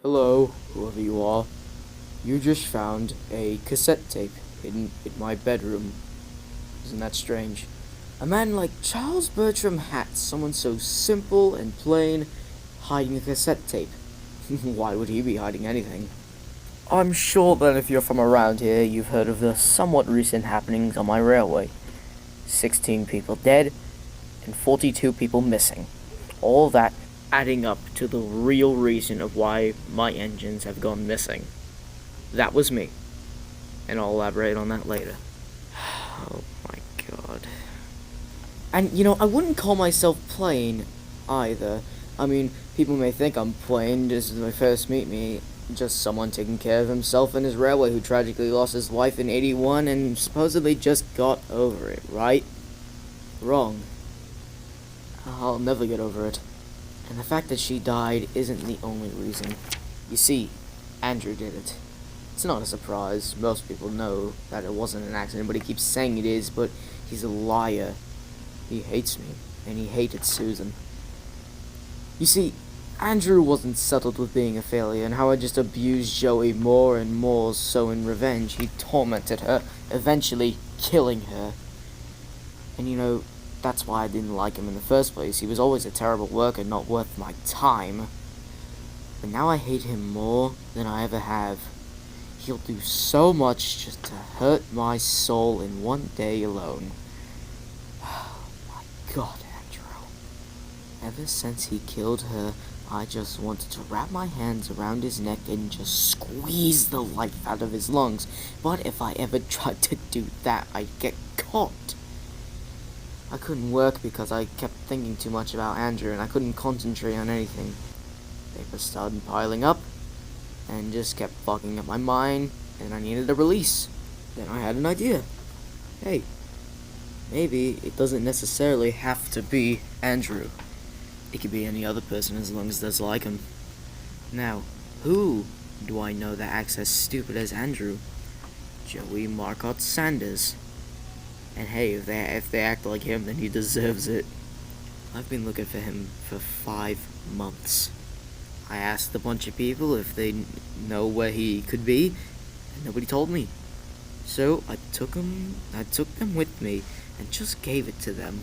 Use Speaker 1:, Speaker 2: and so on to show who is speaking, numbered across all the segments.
Speaker 1: Hello, whoever you are. You just found a cassette tape hidden in my bedroom. Isn't that strange? A man like Charles Bertram Hatt, someone so simple and plain, hiding a cassette tape. Why would he be hiding anything? I'm sure that if you're from around here, you've heard of the somewhat recent happenings on my railway. 16 people dead, and 42 people missing. All that adding up to the real reason of why my engines have gone missing. That was me. And I'll elaborate on that later. Oh my god. And, I wouldn't call myself plain, either. I mean, people may think I'm plain just when they first meet me. Just someone taking care of himself and his railway who tragically lost his wife in '81 and supposedly just got over it, right? Wrong. I'll never get over it. And the fact that she died isn't the only reason. You see, Andrew did it. It's not a surprise. Most people know that it wasn't an accident, but he keeps saying it is, but he's a liar. He hates me, and he hated Susan. You see, Andrew wasn't settled with being a failure, and how I just abused Joey more and more, so in revenge, he tormented her, eventually killing her. And that's why I didn't like him in the first place. He was always a terrible worker, not worth my time. But now I hate him more than I ever have. He'll do so much just to hurt my soul in one day alone. Oh my god, Andrew. Ever since he killed her, I just wanted to wrap my hands around his neck and just squeeze the life out of his lungs. But if I ever tried to do that, I'd get caught. I couldn't work because I kept thinking too much about Andrew and I couldn't concentrate on anything. Papers started piling up and just kept fogging up my mind, and I needed a release. Then I had an idea. Hey, maybe it doesn't necessarily have to be Andrew. It could be any other person as long as there's like him. Now, who do I know that acts as stupid as Andrew? Joey Marcotte Sanders. And hey, if they act like him, then he deserves it. I've been looking for him for 5 months. I asked a bunch of people if they know where he could be, and nobody told me. So I took them with me and just gave it to them.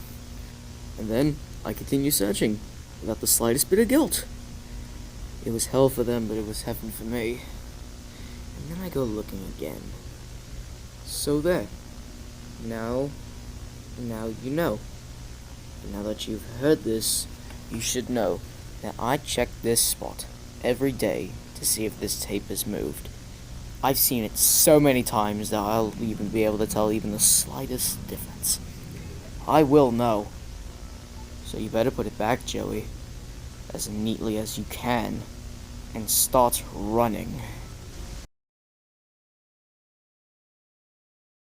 Speaker 1: And then I continued searching without the slightest bit of guilt. It was hell for them, but it was heaven for me. And then I go looking again. So there. Now you know. And now that you've heard this, you should know that I check this spot every day to see if this tape has moved. I've seen it so many times that I'll even be able to tell even the slightest difference. I will know. So you better put it back, Joey, as neatly as you can, and start running.